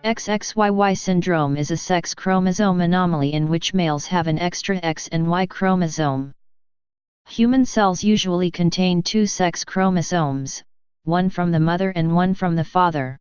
XXYY syndrome is a sex chromosome anomaly in which males have an extra X and Y chromosome. Human cells usually contain two sex chromosomes, one from the mother and one from the father.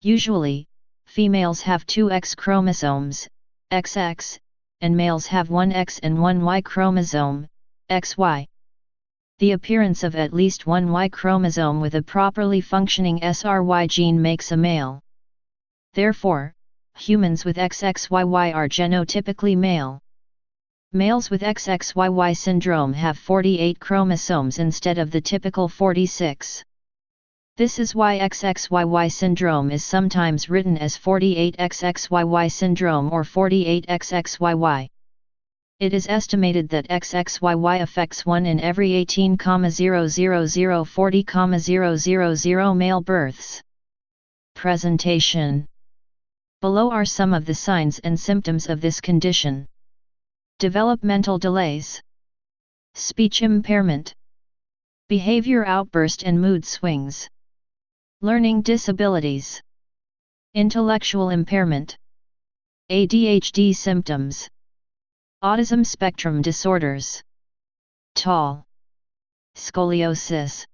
Usually, females have two X chromosomes, XX, and males have one X and one Y chromosome, XY. The appearance of at least one Y chromosome with a properly functioning SRY gene makes a male. Therefore, humans with XXYY are genotypically male. Males with XXYY syndrome have 48 chromosomes instead of the typical 46. This is why XXYY syndrome is sometimes written as 48XXYY syndrome or 48XXYY. It is estimated that XXYY affects 1 in every 18,00040,000 male births. Presentation. Below are some of the signs and symptoms of this condition. Developmental delays. Speech impairment. Behavior outburst and mood swings. Learning disabilities. Intellectual impairment. ADHD symptoms. Autism spectrum disorders. Tall. Scoliosis.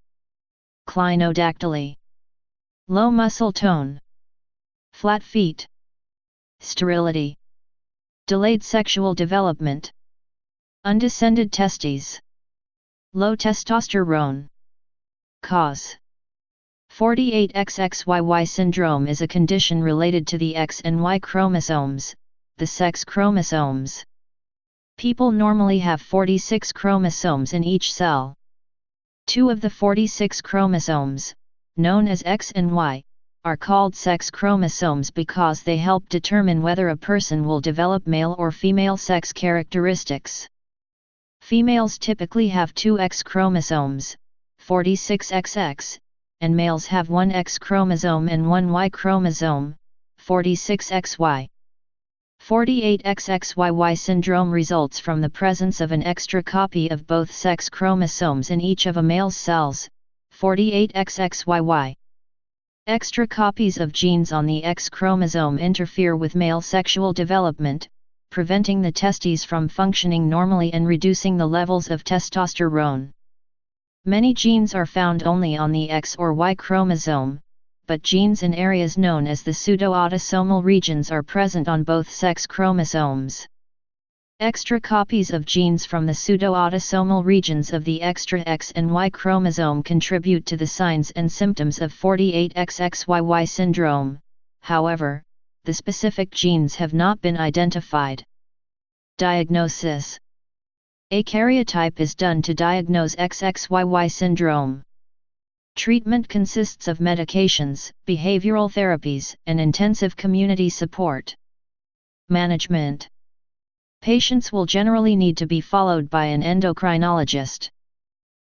Clinodactyly. Low muscle tone. Flat feet. Sterility. Delayed sexual development. Undescended testes. Low testosterone. Cause. 48XXYY syndrome is a condition related to the X and Y chromosomes, the sex chromosomes. People normally have 46 chromosomes in each cell. Two of the 46 chromosomes, known as X and Y, are called sex chromosomes because they help determine whether a person will develop male or female sex characteristics. Females typically have two X chromosomes, 46XX, and males have one X chromosome and one Y chromosome, 46XY. 48XXYY syndrome results from the presence of an extra copy of both sex chromosomes in each of a male's cells, 48XXYY. Extra copies of genes on the X chromosome interfere with male sexual development, preventing the testes from functioning normally and reducing the levels of testosterone. Many genes are found only on the X or Y chromosome, but genes in areas known as the pseudo-autosomal regions are present on both sex chromosomes. Extra copies of genes from the pseudo-autosomal regions of the extra X and Y chromosome contribute to the signs and symptoms of 48XXYY syndrome. However, the specific genes have not been identified. Diagnosis. A karyotype is done to diagnose XXYY syndrome. Treatment consists of medications, behavioral therapies, and intensive community support. Management. Patients will generally need to be followed by an endocrinologist.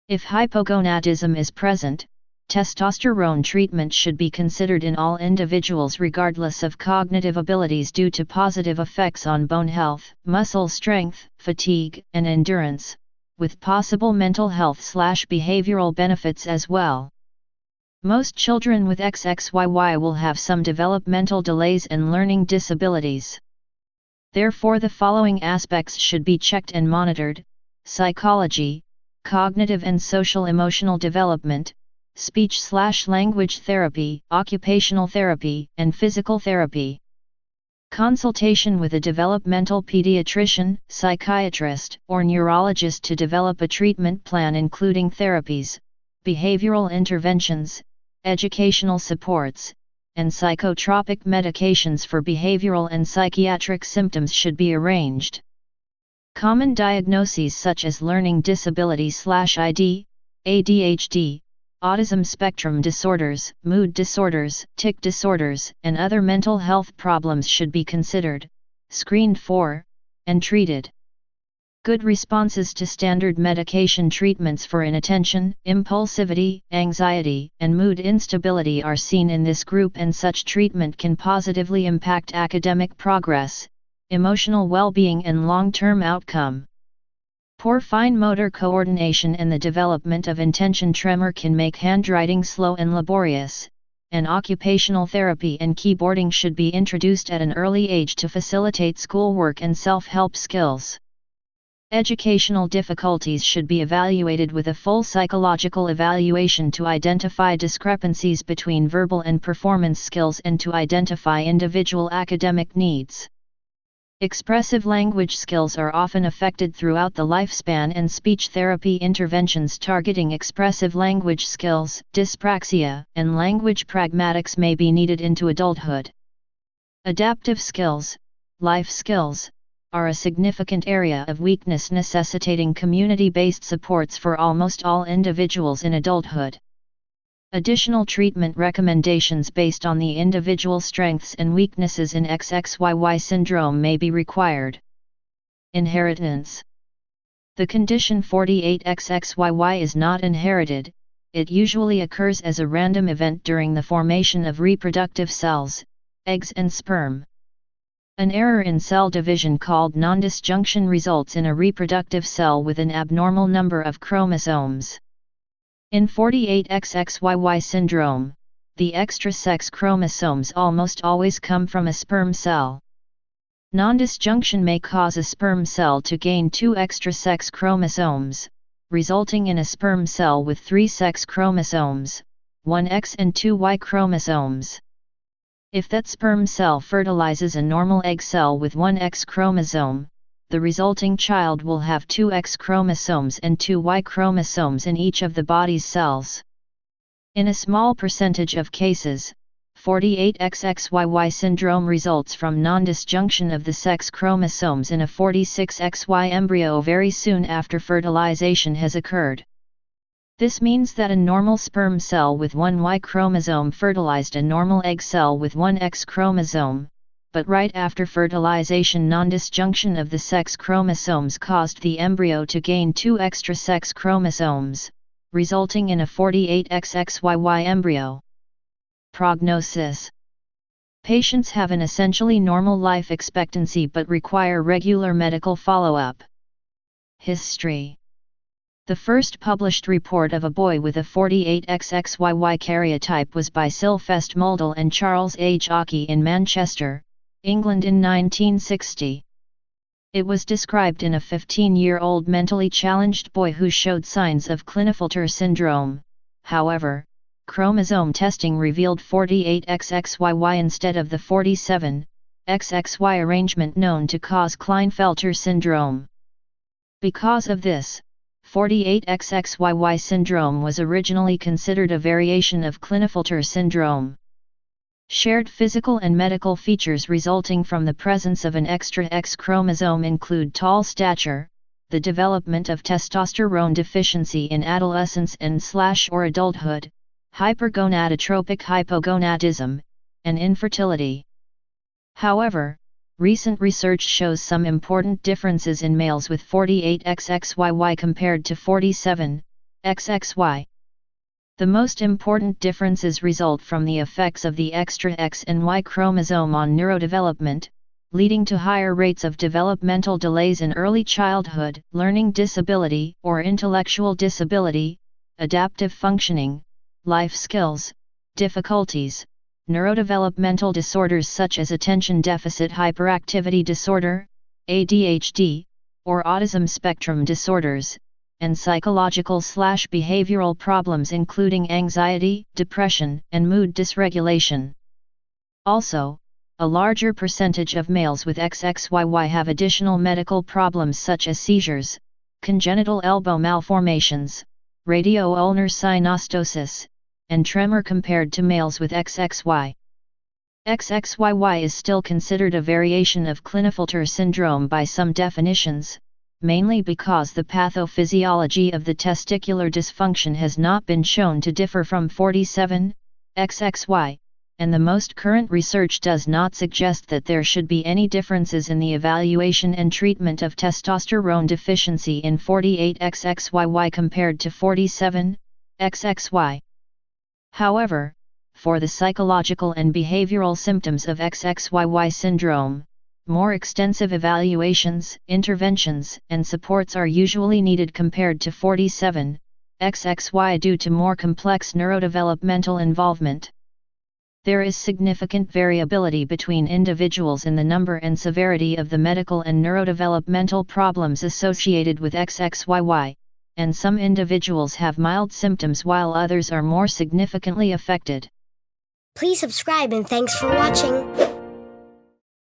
If hypogonadism is present, testosterone treatment should be considered in all individuals regardless of cognitive abilities due to positive effects on bone health, muscle strength, fatigue, and endurance, with possible mental health/behavioral benefits as well. Most children with XXYY will have some developmental delays and learning disabilities. Therefore, the following aspects should be checked and monitored: psychology, cognitive and social emotional development, speech/language therapy, occupational therapy, and physical therapy. Consultation with a developmental pediatrician, psychiatrist, or neurologist to develop a treatment plan including therapies, behavioral interventions, educational supports, and psychotropic medications for behavioral and psychiatric symptoms should be arranged. Common diagnoses such as learning disability/ID, ADHD, autism spectrum disorders, mood disorders, tic disorders, and other mental health problems should be considered, screened for, and treated. Good responses to standard medication treatments for inattention, impulsivity, anxiety, and mood instability are seen in this group, and such treatment can positively impact academic progress, emotional well-being, and long-term outcome. Poor fine motor coordination and the development of intention tremor can make handwriting slow and laborious, and occupational therapy and keyboarding should be introduced at an early age to facilitate schoolwork and self-help skills. Educational difficulties should be evaluated with a full psychological evaluation to identify discrepancies between verbal and performance skills and to identify individual academic needs. Expressive language skills are often affected throughout the lifespan, and speech therapy interventions targeting expressive language skills, dyspraxia, and language pragmatics may be needed into adulthood. Adaptive skills, life skills, are a significant area of weakness necessitating community-based supports for almost all individuals in adulthood. Additional treatment recommendations based on the individual strengths and weaknesses in XXYY syndrome may be required. Inheritance. The condition 48XXYY is not inherited. It usually occurs as a random event during the formation of reproductive cells, eggs and sperm. An error in cell division called nondisjunction results in a reproductive cell with an abnormal number of chromosomes. In 48XXYY syndrome, the extra sex chromosomes almost always come from a sperm cell. Nondisjunction may cause a sperm cell to gain 2 extra sex chromosomes, resulting in a sperm cell with 3 sex chromosomes, 1 X and 2 Y chromosomes. If that sperm cell fertilizes a normal egg cell with 1 X chromosome, the resulting child will have 2 X chromosomes and 2 Y chromosomes in each of the body's cells. In a small percentage of cases, 48XXYY syndrome results from nondisjunction of the sex chromosomes in a 46XY embryo very soon after fertilization has occurred. This means that a normal sperm cell with 1 Y chromosome fertilized a normal egg cell with 1 X chromosome, but right after fertilization nondisjunction of the sex chromosomes caused the embryo to gain 2 extra sex chromosomes, resulting in a 48XXYY embryo. Prognosis. Patients have an essentially normal life expectancy but require regular medical follow-up. History. The first published report of a boy with a 48XXYY karyotype was by Sylvester Muldall and Charles A. Jockey in Manchester, England in 1960. It was described in a 15-year-old mentally challenged boy who showed signs of Klinefelter syndrome. However, chromosome testing revealed 48XXYY instead of the 47XXY arrangement known to cause Klinefelter syndrome. Because of this, 48XXYY syndrome was originally considered a variation of Klinefelter syndrome. Shared physical and medical features resulting from the presence of an extra X chromosome include tall stature, the development of testosterone deficiency in adolescence and/or adulthood, hypergonadotropic hypogonadism, and infertility. However, recent research shows some important differences in males with 48XXYY compared to 47XXY. The most important differences result from the effects of the extra X and Y chromosome on neurodevelopment, leading to higher rates of developmental delays in early childhood, learning disability or intellectual disability, adaptive functioning, life skills, difficulties, neurodevelopmental disorders such as attention deficit hyperactivity disorder, ADHD, or autism spectrum disorders, and psychological/behavioral problems including anxiety, depression, and mood dysregulation. Also, a larger percentage of males with XXYY have additional medical problems such as seizures, congenital elbow malformations, radio-ulnar synostosis, and tremor compared to males with XXY. XXYY is still considered a variation of Klinefelter syndrome by some definitions, mainly because the pathophysiology of the testicular dysfunction has not been shown to differ from 47XXY, and the most current research does not suggest that there should be any differences in the evaluation and treatment of testosterone deficiency in 48XXYY compared to 47XXY. However, for the psychological and behavioral symptoms of XXYY syndrome, more extensive evaluations, interventions, and supports are usually needed compared to 47XXY due to more complex neurodevelopmental involvement. There is significant variability between individuals in the number and severity of the medical and neurodevelopmental problems associated with XXYY, and some individuals have mild symptoms while others are more significantly affected. Please subscribe and thanks for watching.